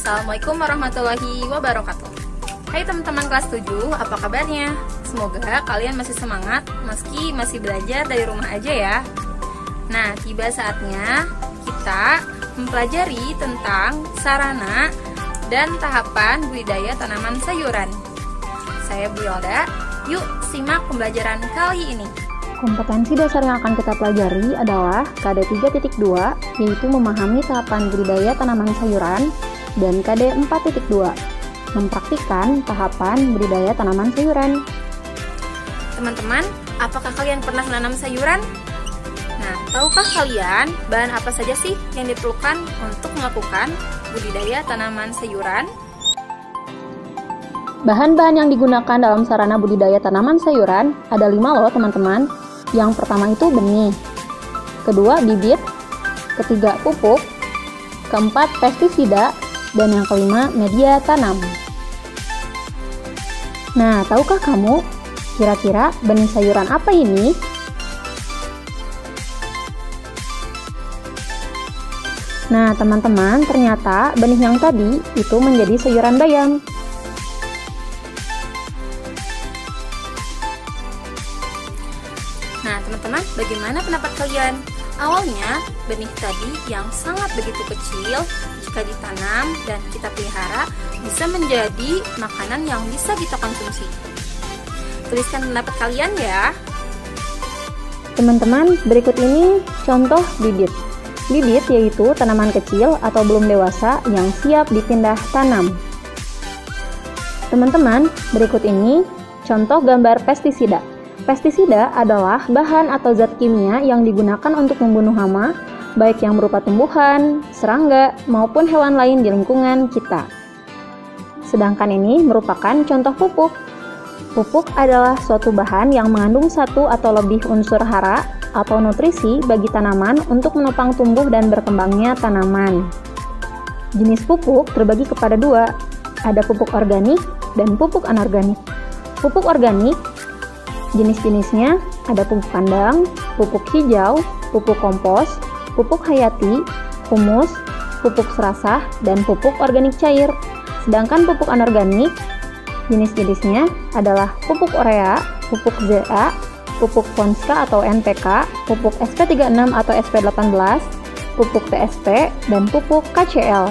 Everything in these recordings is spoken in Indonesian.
Assalamualaikum warahmatullahi wabarakatuh. Hai teman-teman kelas 7, apa kabarnya? Semoga kalian masih semangat meski masih belajar dari rumah aja ya. Nah, tiba saatnya kita mempelajari tentang sarana dan tahapan budidaya tanaman sayuran. Saya Bu Yolda, yuk simak pembelajaran kali ini. Kompetensi dasar yang akan kita pelajari adalah KD 3.2, yaitu memahami tahapan budidaya tanaman sayuran, dan KD 4.2, mempraktikkan tahapan budidaya tanaman sayuran. Teman-teman, apakah kalian pernah menanam sayuran? Nah, tahukah kalian bahan apa saja sih yang diperlukan untuk melakukan budidaya tanaman sayuran? Bahan-bahan yang digunakan dalam sarana budidaya tanaman sayuran ada 5 loh teman-teman. Yang pertama itu benih, kedua bibit, ketiga pupuk, keempat pestisida, dan yang kelima media tanam. Nah, tahukah kamu kira-kira benih sayuran apa ini? Nah, teman-teman, ternyata benih yang tadi itu menjadi sayuran bayam. Nah, teman-teman, bagaimana pendapat kalian? Awalnya, benih tadi yang sangat begitu kecil, jika ditanam dan kita pelihara, bisa menjadi makanan yang bisa kita konsumsi. Tuliskan pendapat kalian ya. Teman-teman, berikut ini contoh bibit. Bibit yaitu tanaman kecil atau belum dewasa yang siap dipindah tanam. Teman-teman, berikut ini contoh gambar pestisida. Pestisida adalah bahan atau zat kimia yang digunakan untuk membunuh hama, baik yang berupa tumbuhan, serangga, maupun hewan lain di lingkungan kita. Sedangkan ini merupakan contoh pupuk. Pupuk adalah suatu bahan yang mengandung satu atau lebih unsur hara atau nutrisi bagi tanaman untuk menopang tumbuh dan berkembangnya tanaman. Jenis pupuk terbagi kepada dua, ada pupuk organik dan pupuk anorganik. Pupuk organik jenis-jenisnya ada pupuk kandang, pupuk hijau, pupuk kompos, pupuk hayati, humus, pupuk serasah, dan pupuk organik cair. Sedangkan pupuk anorganik, jenis-jenisnya adalah pupuk urea, pupuk ZA, pupuk Ponska atau NPK, pupuk SP36 atau SP18, pupuk TSP, dan pupuk KCL.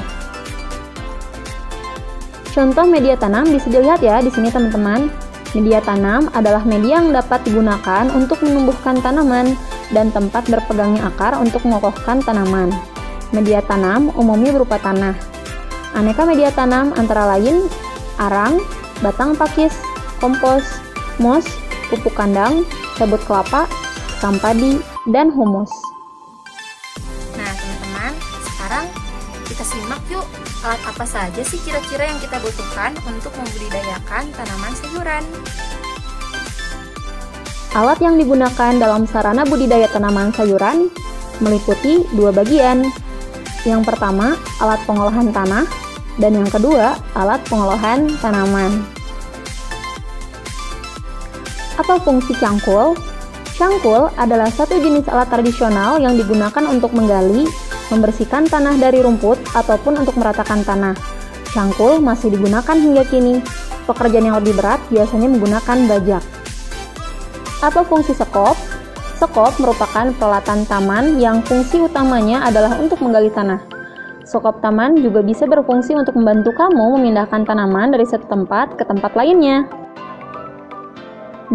Contoh media tanam bisa dilihat ya di sini teman-teman. Media tanam adalah media yang dapat digunakan untuk menumbuhkan tanaman dan tempat berpegangnya akar untuk mengokohkan tanaman. Media tanam umumnya berupa tanah. Aneka media tanam antara lain arang, batang pakis, kompos, mos, pupuk kandang, sabut kelapa, sekam padi, dan humus. Nah, teman-teman, sekarang kita simak yuk alat apa saja sih kira-kira yang kita butuhkan untuk membudidayakan tanaman sayuran. Alat yang digunakan dalam sarana budidaya tanaman sayuran meliputi dua bagian. Yang pertama, alat pengolahan tanah, dan yang kedua, alat pengolahan tanaman. Apa fungsi cangkul? Cangkul adalah satu jenis alat tradisional yang digunakan untuk menggali, membersihkan tanah dari rumput, ataupun untuk meratakan tanah. Cangkul masih digunakan hingga kini. Pekerjaan yang lebih berat biasanya menggunakan bajak. Apa fungsi sekop? Sekop merupakan peralatan taman yang fungsi utamanya adalah untuk menggali tanah. Sekop taman juga bisa berfungsi untuk membantu kamu memindahkan tanaman dari satu tempat ke tempat lainnya.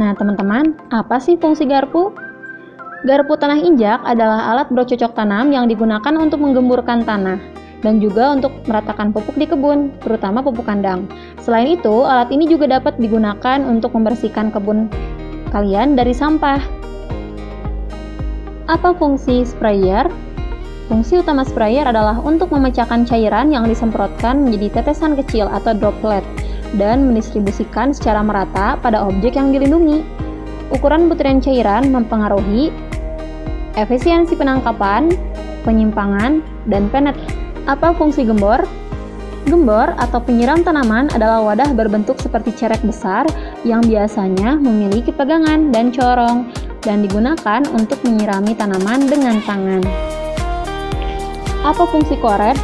Nah teman-teman, apa sih fungsi garpu? Garpu tanah injak adalah alat bercocok tanam yang digunakan untuk menggemburkan tanah dan juga untuk meratakan pupuk di kebun, terutama pupuk kandang. Selain itu, alat ini juga dapat digunakan untuk membersihkan kebun kalian dari sampah. Apa fungsi sprayer? Fungsi utama sprayer adalah untuk memecahkan cairan yang disemprotkan menjadi tetesan kecil atau droplet dan mendistribusikan secara merata pada objek yang dilindungi. Ukuran butiran cairan mempengaruhi efisiensi penangkapan, penyimpangan, dan penetrasi. Apa fungsi gembor? Gembor atau penyiram tanaman adalah wadah berbentuk seperti cerek besar yang biasanya memiliki pegangan dan corong dan digunakan untuk menyirami tanaman dengan tangan. Apa fungsi koret?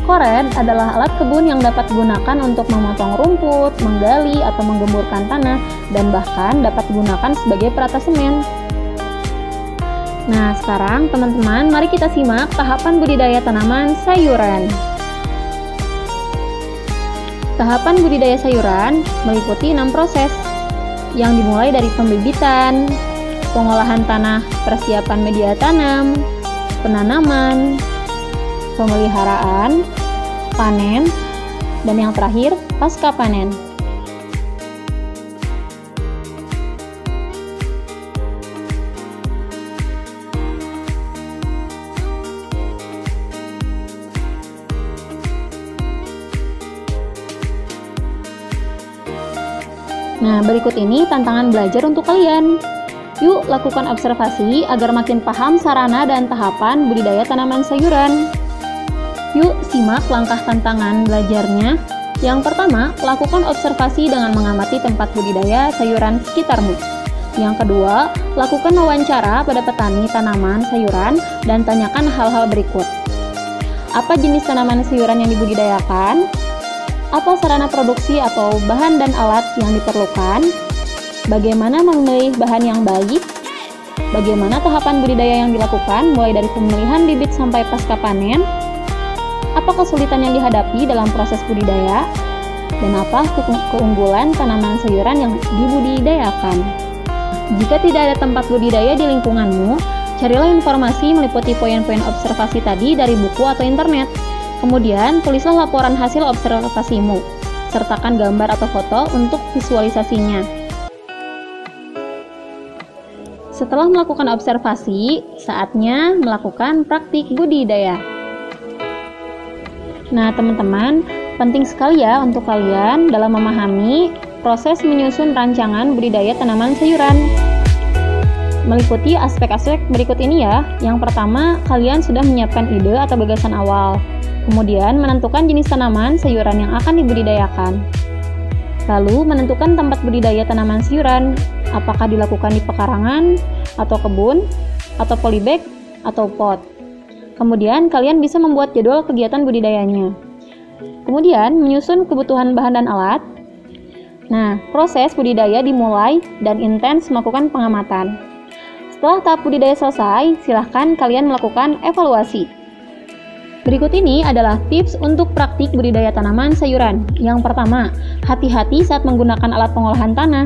Koret adalah alat kebun yang dapat digunakan untuk memotong rumput, menggali atau menggemburkan tanah, dan bahkan dapat digunakan sebagai perata semen. Nah, sekarang teman-teman, mari kita simak tahapan budidaya tanaman sayuran. Tahapan budidaya sayuran meliputi 6 proses, yang dimulai dari pembibitan, pengolahan tanah, persiapan media tanam, penanaman, pemeliharaan, panen, dan yang terakhir, pasca panen. Nah, berikut ini tantangan belajar untuk kalian. Yuk, lakukan observasi agar makin paham sarana dan tahapan budidaya tanaman sayuran. Yuk, simak langkah tantangan belajarnya. Yang pertama, lakukan observasi dengan mengamati tempat budidaya sayuran sekitarmu. Yang kedua, lakukan wawancara pada petani tanaman sayuran dan tanyakan hal-hal berikut. Apa jenis tanaman sayuran yang dibudidayakan? Apa sarana produksi atau bahan dan alat yang diperlukan? Bagaimana memilih bahan yang baik? Bagaimana tahapan budidaya yang dilakukan mulai dari pemilihan bibit sampai pasca panen? Apa kesulitan yang dihadapi dalam proses budidaya? Dan apa keunggulan tanaman sayuran yang dibudidayakan? Jika tidak ada tempat budidaya di lingkunganmu, carilah informasi meliputi poin-poin observasi tadi dari buku atau internet. Kemudian, tulislah laporan hasil observasimu. Sertakan gambar atau foto untuk visualisasinya. Setelah melakukan observasi, saatnya melakukan praktik budidaya. Nah, teman-teman, penting sekali ya untuk kalian dalam memahami proses menyusun rancangan budidaya tanaman sayuran. Meliputi aspek-aspek berikut ini ya. Yang pertama, kalian sudah menyiapkan ide atau gagasan awal. Kemudian, menentukan jenis tanaman sayuran yang akan dibudidayakan. Lalu, menentukan tempat budidaya tanaman sayuran, apakah dilakukan di pekarangan, atau kebun, atau polybag, atau pot. Kemudian, kalian bisa membuat jadwal kegiatan budidayanya. Kemudian, menyusun kebutuhan bahan dan alat. Nah, proses budidaya dimulai dan intens melakukan pengamatan. Setelah tahap budidaya selesai, silahkan kalian melakukan evaluasi. Berikut ini adalah tips untuk praktik budidaya tanaman sayuran. Yang pertama, hati-hati saat menggunakan alat pengolahan tanah.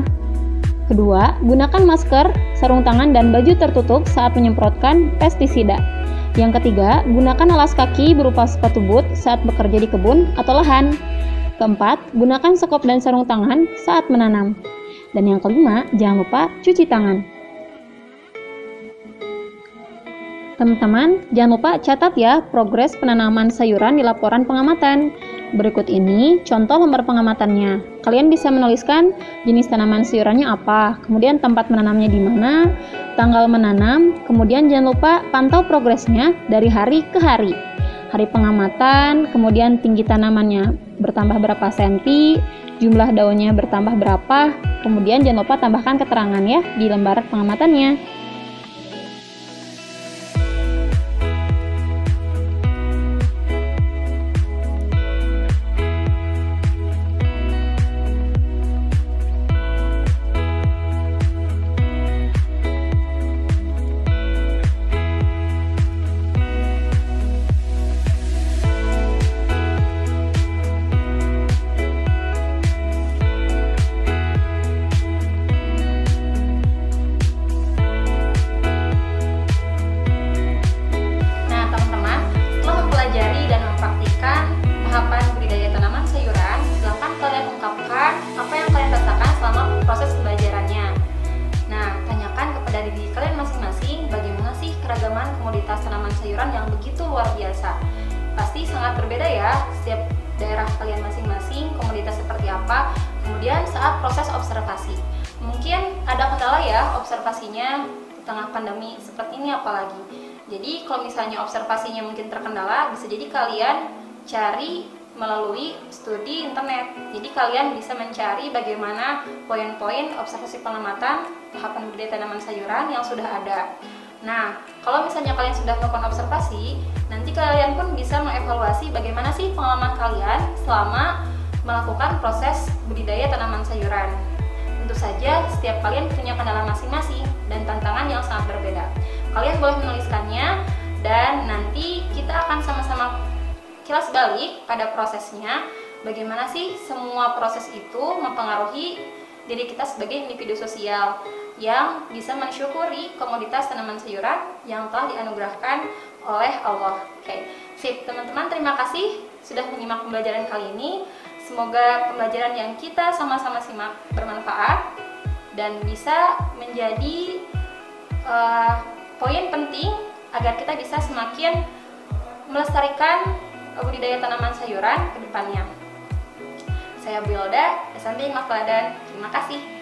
Kedua, gunakan masker, sarung tangan, dan baju tertutup saat menyemprotkan pestisida. Yang ketiga, gunakan alas kaki berupa sepatu boot saat bekerja di kebun atau lahan. Keempat, gunakan sekop dan sarung tangan saat menanam. Dan yang kelima, jangan lupa cuci tangan. Teman-teman, jangan lupa catat ya progres penanaman sayuran di laporan pengamatan. Berikut ini contoh lembar pengamatannya. Kalian bisa menuliskan jenis tanaman sayurannya apa, kemudian tempat menanamnya di mana, tanggal menanam, kemudian jangan lupa pantau progresnya dari hari ke hari. Hari pengamatan, kemudian tinggi tanamannya bertambah berapa senti, jumlah daunnya bertambah berapa, kemudian jangan lupa tambahkan keterangan ya di lembar pengamatannya. komoditas tanaman sayuran yang begitu luar biasa. Pasti sangat berbeda ya, setiap daerah kalian masing-masing komoditas seperti apa. Kemudian saat proses observasi, mungkin ada kendala ya observasinya di tengah pandemi seperti ini apalagi. Jadi kalau misalnya observasinya mungkin terkendala, bisa jadi kalian cari melalui studi internet. Jadi kalian bisa mencari bagaimana poin-poin observasi pengamatan tahapan budidaya tanaman sayuran yang sudah ada. Nah, kalau misalnya kalian sudah melakukan observasi, nanti kalian pun bisa mengevaluasi bagaimana sih pengalaman kalian selama melakukan proses budidaya tanaman sayuran. Tentu saja, setiap kalian punya kendala masing-masing dan tantangan yang sangat berbeda. Kalian boleh menuliskannya, dan nanti kita akan sama-sama kilas balik pada prosesnya. Bagaimana sih semua proses itu mempengaruhi diri kita sebagai individu sosial yang bisa mensyukuri komoditas tanaman sayuran yang telah dianugerahkan oleh Allah. Oke, sip teman-teman, terima kasih sudah menyimak pembelajaran kali ini. Semoga pembelajaran yang kita sama-sama simak bermanfaat dan bisa menjadi poin penting agar kita bisa semakin melestarikan budidaya tanaman sayuran ke depannya. Saya Bu Yolda, SMP Hikmah Teladan. Terima kasih.